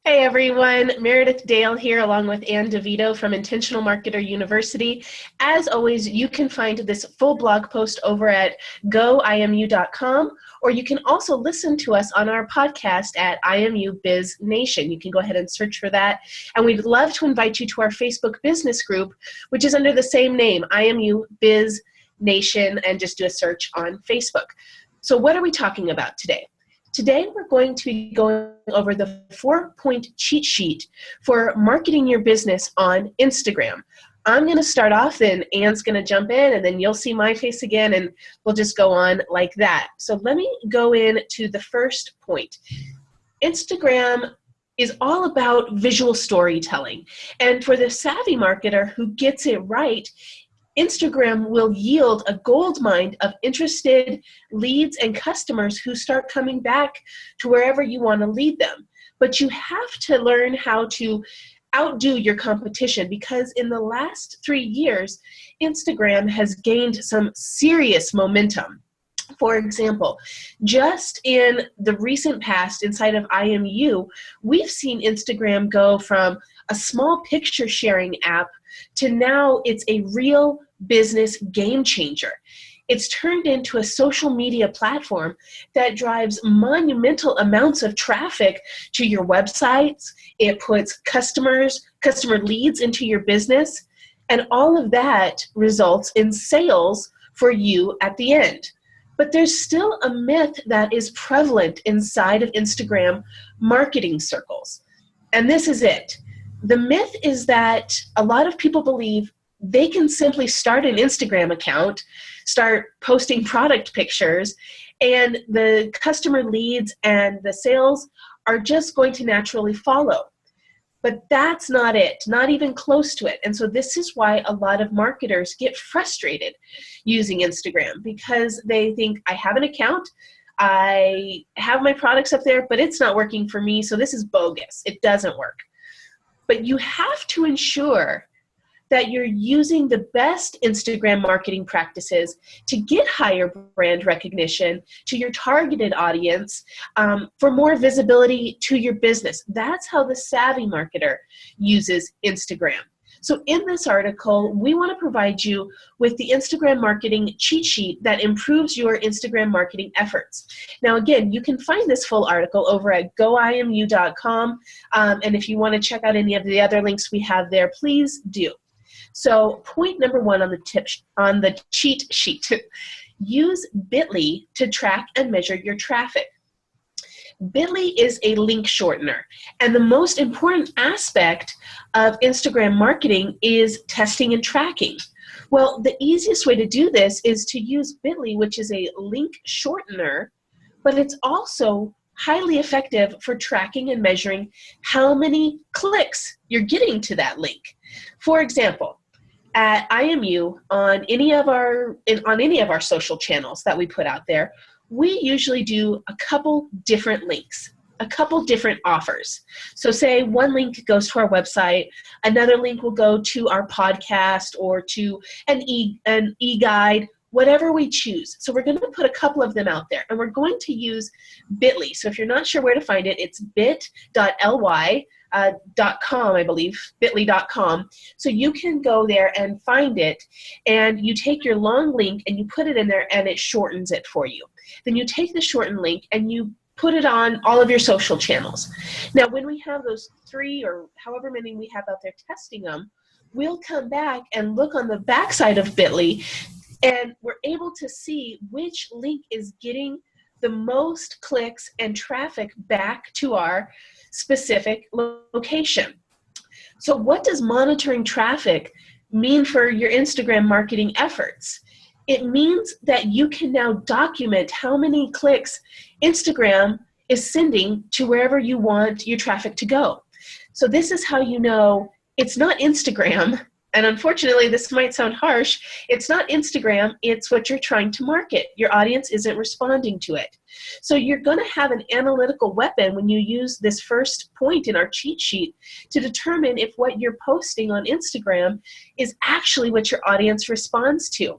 Hey everyone, Meredith Dale here along with Ann DeVito from Intentional Marketer University. As always, you can find this full blog post over at goimu.com, or you can also listen to us on our podcast at IMU Biz Nation. You can go ahead and search for that. And we'd love to invite you to our Facebook business group, which is under the same name, IMU Biz Nation, and just do a search on Facebook. So what are we talking about today? Today, we're going to be going over the 4-point cheat sheet for marketing your business on Instagram. I'm going to start off, and Ann's going to jump in, and then you'll see my face again, and we'll just go on like that. So let me go into the first point. Instagram is all about visual storytelling. And for the savvy marketer who gets it right, Instagram will yield a goldmine of interested leads and customers who start coming back to wherever you want to lead them. But you have to learn how to outdo your competition, because in the last 3 years, Instagram has gained some serious momentum. For example, just in the recent past inside of IMU, we've seen Instagram go from a small picture sharing app to now it's a real business game changer. It's turned into a social media platform that drives monumental amounts of traffic to your websites. It puts customer leads into your business, and all of that results in sales for you at the end. But there's still a myth that is prevalent inside of Instagram marketing circles. And this is it. The myth is that a lot of people believe they can simply start an Instagram account, start posting product pictures, and the customer leads and the sales are just going to naturally follow. But that's not it, not even close to it. And so this is why a lot of marketers get frustrated using Instagram, because they think, I have an account, I have my products up there, but it's not working for me, so this is bogus. It doesn't work. But you have to ensure that you're using the best Instagram marketing practices to get higher brand recognition to your targeted audience, for more visibility to your business. That's how the savvy marketer uses Instagram. So in this article, we want to provide you with the Instagram marketing cheat sheet that improves your Instagram marketing efforts. Now, again, you can find this full article over at goimu.com, and if you want to check out any of the other links we have there, please do. So point number 1 on the cheat sheet, use Bitly to track and measure your traffic. Bitly is a link shortener, and the most important aspect of Instagram marketing is testing and tracking. Well, the easiest way to do this is to use Bitly, which is a link shortener, but it's also highly effective for tracking and measuring how many clicks you're getting to that link. For example, at IMU, on any of our social channels that we put out there, we usually do a couple different links, a couple different offers. So say one link goes to our website, another link will go to our podcast or to an e-guide, whatever we choose. So we're going to put a couple of them out there, and we're going to use Bitly. So if you're not sure where to find it, it's bit.ly. .com, I believe, bit.ly.com. So you can go there and find it, and you take your long link and you put it in there, and it shortens it for you. Then you take the shortened link and you put it on all of your social channels. Now, when we have those 3 or however many we have out there testing them, we'll come back and look on the backside of Bitly, and we're able to see which link is getting the most clicks and traffic back to our specific location. So what does monitoring traffic mean for your Instagram marketing efforts? It means that you can now document how many clicks Instagram is sending to wherever you want your traffic to go. So this is how you know it's not Instagram. And unfortunately, this might sound harsh. It's not Instagram. It's what you're trying to market. Your audience isn't responding to it. So you're going to have an analytical weapon when you use this first point in our cheat sheet to determine if what you're posting on Instagram is actually what your audience responds to.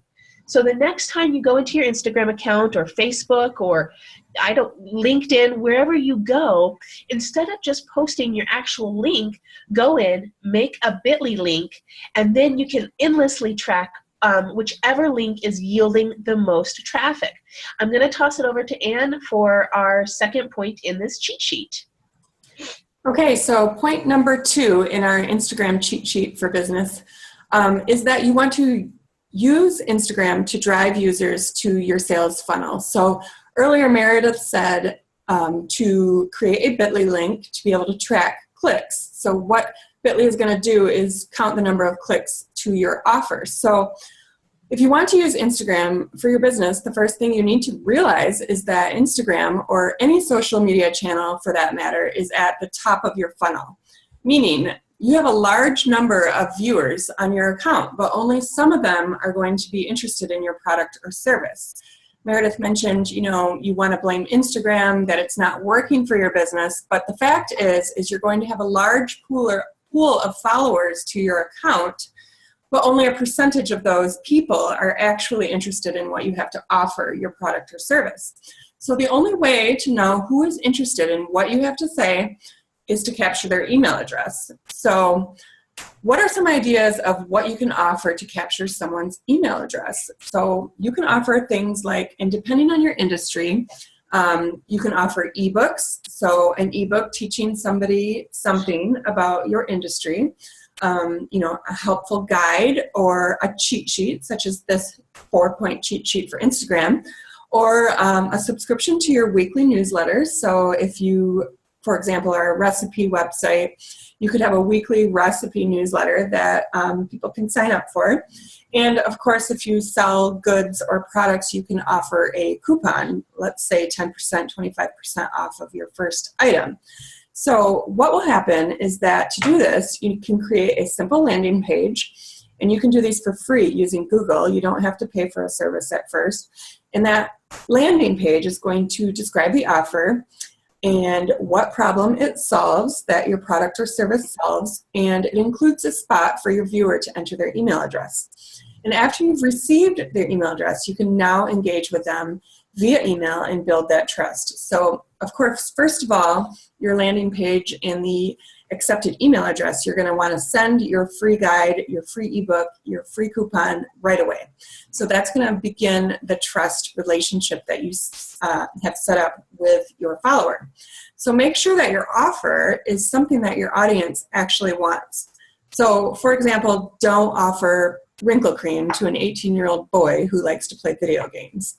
So the next time you go into your Instagram account or Facebook or LinkedIn, wherever you go, instead of just posting your actual link, go in, make a bit.ly link, and then you can endlessly track whichever link is yielding the most traffic. I'm going to toss it over to Anne for our second point in this cheat sheet. Okay, so point number 2 in our Instagram cheat sheet for business is that you want to use Instagram to drive users to your sales funnel. So earlier Meredith said to create a bit.ly link to be able to track clicks. So what bit.ly is going to do is count the number of clicks to your offer. So if you want to use Instagram for your business, the first thing you need to realize is that Instagram, or any social media channel for that matter, is at the top of your funnel. Meaning, you have a large number of viewers on your account, but only some of them are going to be interested in your product or service. Meredith mentioned, you want to blame Instagram, that it's not working for your business, but the fact is you're going to have a large pool of followers to your account, but only a percentage of those people are actually interested in what you have to offer, your product or service. So the only way to know who is interested in what you have to say is to capture their email address. So what are some ideas of what you can offer to capture someone's email address? So you can offer things like, and depending on your industry, you can offer ebooks. So an ebook teaching somebody something about your industry. A helpful guide or a cheat sheet, such as this 4-point cheat sheet for Instagram, or a subscription to your weekly newsletter. So if you, for example, are a recipe website, you could have a weekly recipe newsletter that people can sign up for. And of course, if you sell goods or products, you can offer a coupon, let's say 10%, 25% off of your first item. So what will happen is that to do this, you can create a simple landing page, and you can do these for free using Google. You don't have to pay for a service at first. And that landing page is going to describe the offer and what problem it solves, that your product or service solves, and it includes a spot for your viewer to enter their email address. And after you've received their email address, you can now engage with them via email and build that trust. So, of course, first of all, your landing page and the accepted email address, you're going to want to send your free guide, your free ebook, your free coupon right away. So that's going to begin the trust relationship that you have set up with your follower. So make sure that your offer is something that your audience actually wants. So, for example, don't offer wrinkle cream to an 18-year-old boy who likes to play video games.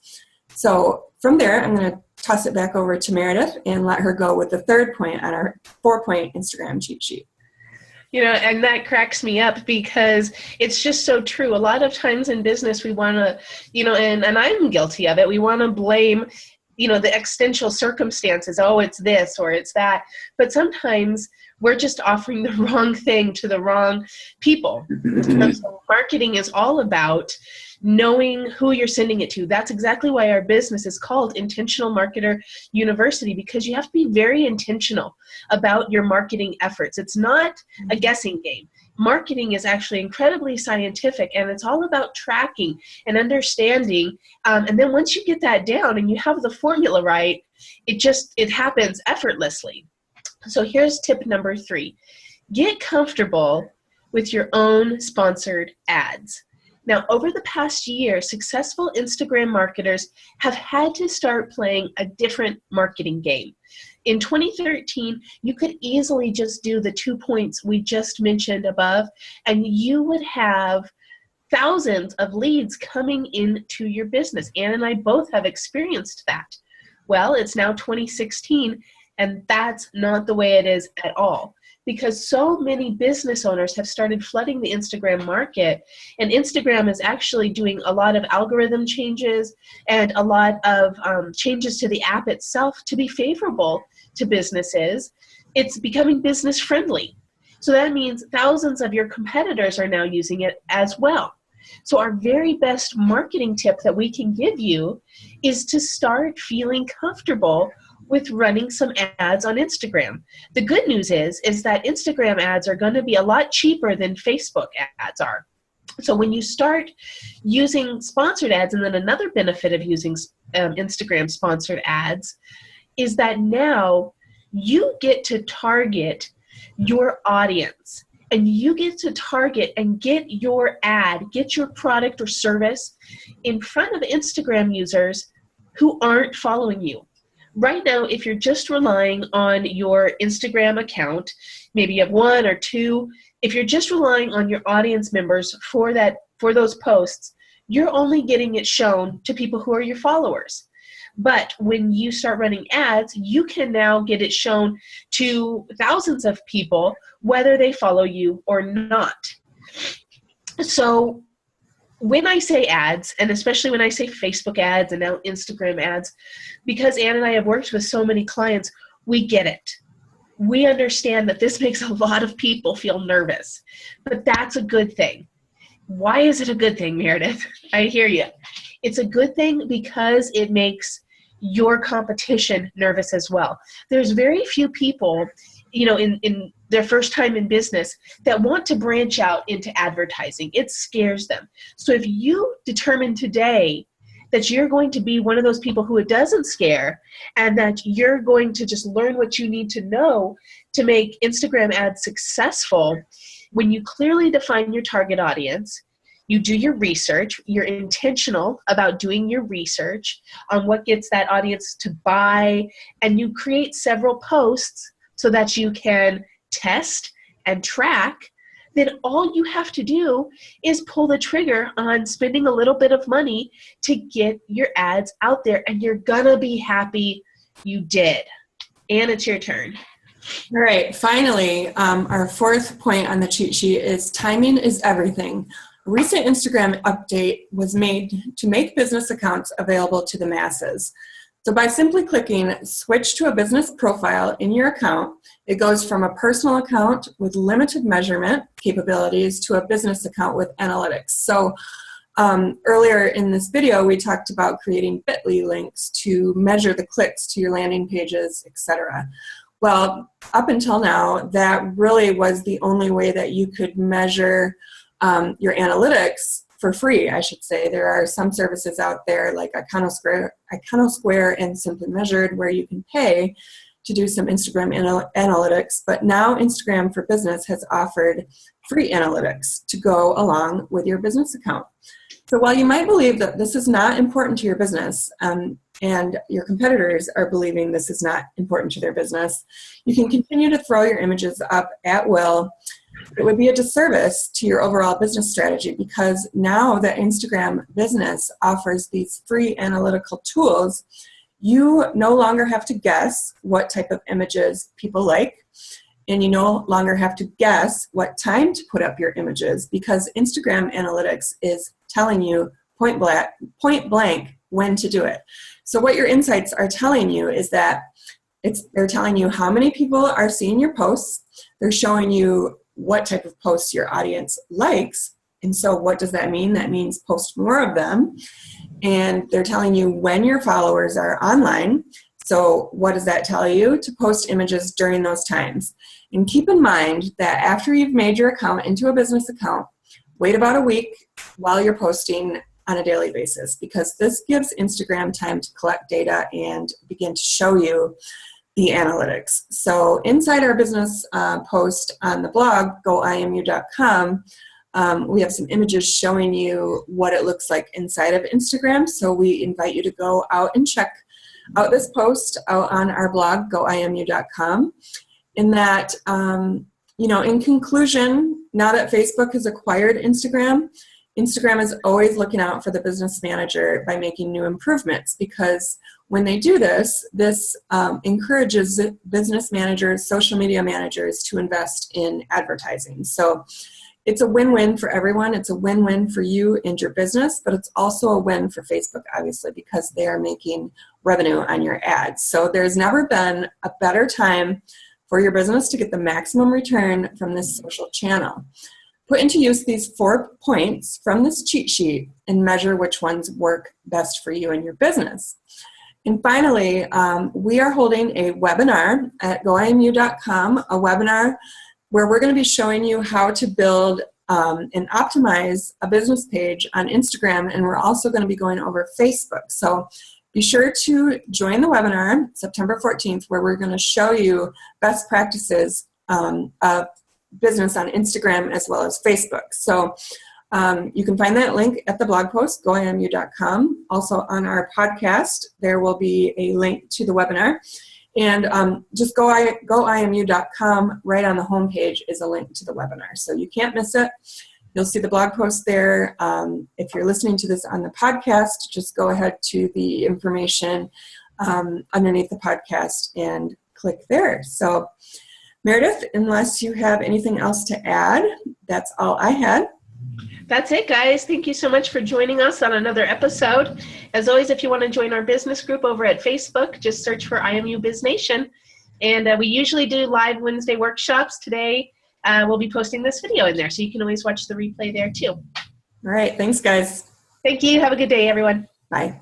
So from there, I'm going to toss it back over to Meredith and let her go with the third point on our 4-point Instagram cheat sheet. And that cracks me up because it's just so true. A lot of times in business, we want to, and I'm guilty of it. We want to blame, the existential circumstances. Oh, it's this or it's that. But sometimes we're just offering the wrong thing to the wrong people. So marketing is all about knowing who you're sending it to. That's exactly why our business is called Intentional Marketer University, because you have to be very intentional about your marketing efforts. It's not a guessing game. Marketing is actually incredibly scientific, and it's all about tracking and understanding. And then once you get that down and you have the formula right, it happens effortlessly. So here's tip number 3. Get comfortable with your own sponsored ads. Now, over the past year, successful Instagram marketers have had to start playing a different marketing game. In 2013, you could easily just do the 2 points we just mentioned above, and you would have thousands of leads coming into your business. Ann and I both have experienced that. Well, it's now 2016, and that's not the way it is at all. Because so many business owners have started flooding the Instagram market, and Instagram is actually doing a lot of algorithm changes and a lot of changes to the app itself to be favorable to businesses. It's becoming business friendly. So that means thousands of your competitors are now using it as well. So our very best marketing tip that we can give you is to start feeling comfortable with running some ads on Instagram. The good news is that Instagram ads are going to be a lot cheaper than Facebook ads are. So when you start using sponsored ads, and then another benefit of using Instagram sponsored ads is that now you get to target your audience, and you get to target and get your ad, get your product or service in front of Instagram users who aren't following you. Right now, if you're just relying on your Instagram account, maybe you have one or two, if you're just relying on your audience members for those posts, you're only getting it shown to people who are your followers. But when you start running ads, you can now get it shown to thousands of people, whether they follow you or not. So when I say ads, and especially when I say Facebook ads and now Instagram ads, because Ann and I have worked with so many clients, we get it. We understand that this makes a lot of people feel nervous, but that's a good thing. Why is it a good thing, Meredith? I hear you. It's a good thing because it makes your competition nervous as well. There's very few people, in their first time in business that want to branch out into advertising. It scares them. So if you determine today that you're going to be one of those people who it doesn't scare, and that you're going to just learn what you need to know to make Instagram ads successful, when you clearly define your target audience, you do your research, you're intentional about doing your research on what gets that audience to buy, and you create several posts so that you can test and track, then all you have to do is pull the trigger on spending a little bit of money to get your ads out there, and you're gonna be happy you did. Ann, it's your turn. All right, finally, our fourth point on the cheat sheet is timing is everything. A recent Instagram update was made to make business accounts available to the masses. So by simply clicking switch to a business profile in your account, it goes from a personal account with limited measurement capabilities to a business account with analytics. So earlier in this video, we talked about creating Bitly links to measure the clicks to your landing pages, etc. Well, up until now, that really was the only way that you could measure your analytics for free, I should say. There are some services out there like Iconosquare and Simply Measured where you can pay to do some Instagram analytics, but now Instagram for Business has offered free analytics to go along with your business account. So while you might believe that this is not important to your business, and your competitors are believing this is not important to their business, you can continue to throw your images up at will. It would be a disservice to your overall business strategy, because now that Instagram Business offers these free analytical tools, you no longer have to guess what type of images people like, and you no longer have to guess what time to put up your images, because Instagram Analytics is telling you point blank when to do it. So what your insights are telling you is that they're telling you how many people are seeing your posts. They're showing you what type of posts your audience likes. And so what does that mean? That means post more of them. And they're telling you when your followers are online. So what does that tell you? To post images during those times. And keep in mind that after you've made your account into a business account, wait about a week while you're posting on a daily basis, because this gives Instagram time to collect data and begin to show you the analytics. So inside our business post on the blog, goimu.com, we have some images showing you what it looks like inside of Instagram. So we invite you to go out and check out this post out on our blog, goimu.com. In that, in conclusion, now that Facebook has acquired Instagram, Instagram is always looking out for the business manager by making new improvements, because when they do this, encourages business managers, social media managers to invest in advertising. So it's a win-win for everyone. It's a win-win for you and your business, but it's also a win for Facebook, obviously, because they are making revenue on your ads. So there's never been a better time for your business to get the maximum return from this social channel. Put into use these 4 points from this cheat sheet and measure which ones work best for you and your business. And finally, we are holding a webinar at goimu.com, a webinar where we're going to be showing you how to build and optimize a business page on Instagram, and we're also going to be going over Facebook. So be sure to join the webinar September 14th, where we're going to show you best practices of business on Instagram as well as Facebook. So you can find that link at the blog post, goimu.com. Also on our podcast, there will be a link to the webinar. And just goimu.com, right on the homepage is a link to the webinar. So you can't miss it. You'll see the blog post there. If you're listening to this on the podcast, just go ahead to the information underneath the podcast and click there. So Meredith, unless you have anything else to add, that's all I had. That's it, guys. Thank you so much for joining us on another episode. As always, if you want to join our business group over at Facebook, just search for IMU Biz Nation. And we usually do live Wednesday workshops. Today, we'll be posting this video in there, so you can always watch the replay there too. All right. Thanks, guys. Thank you. Have a good day, everyone. Bye.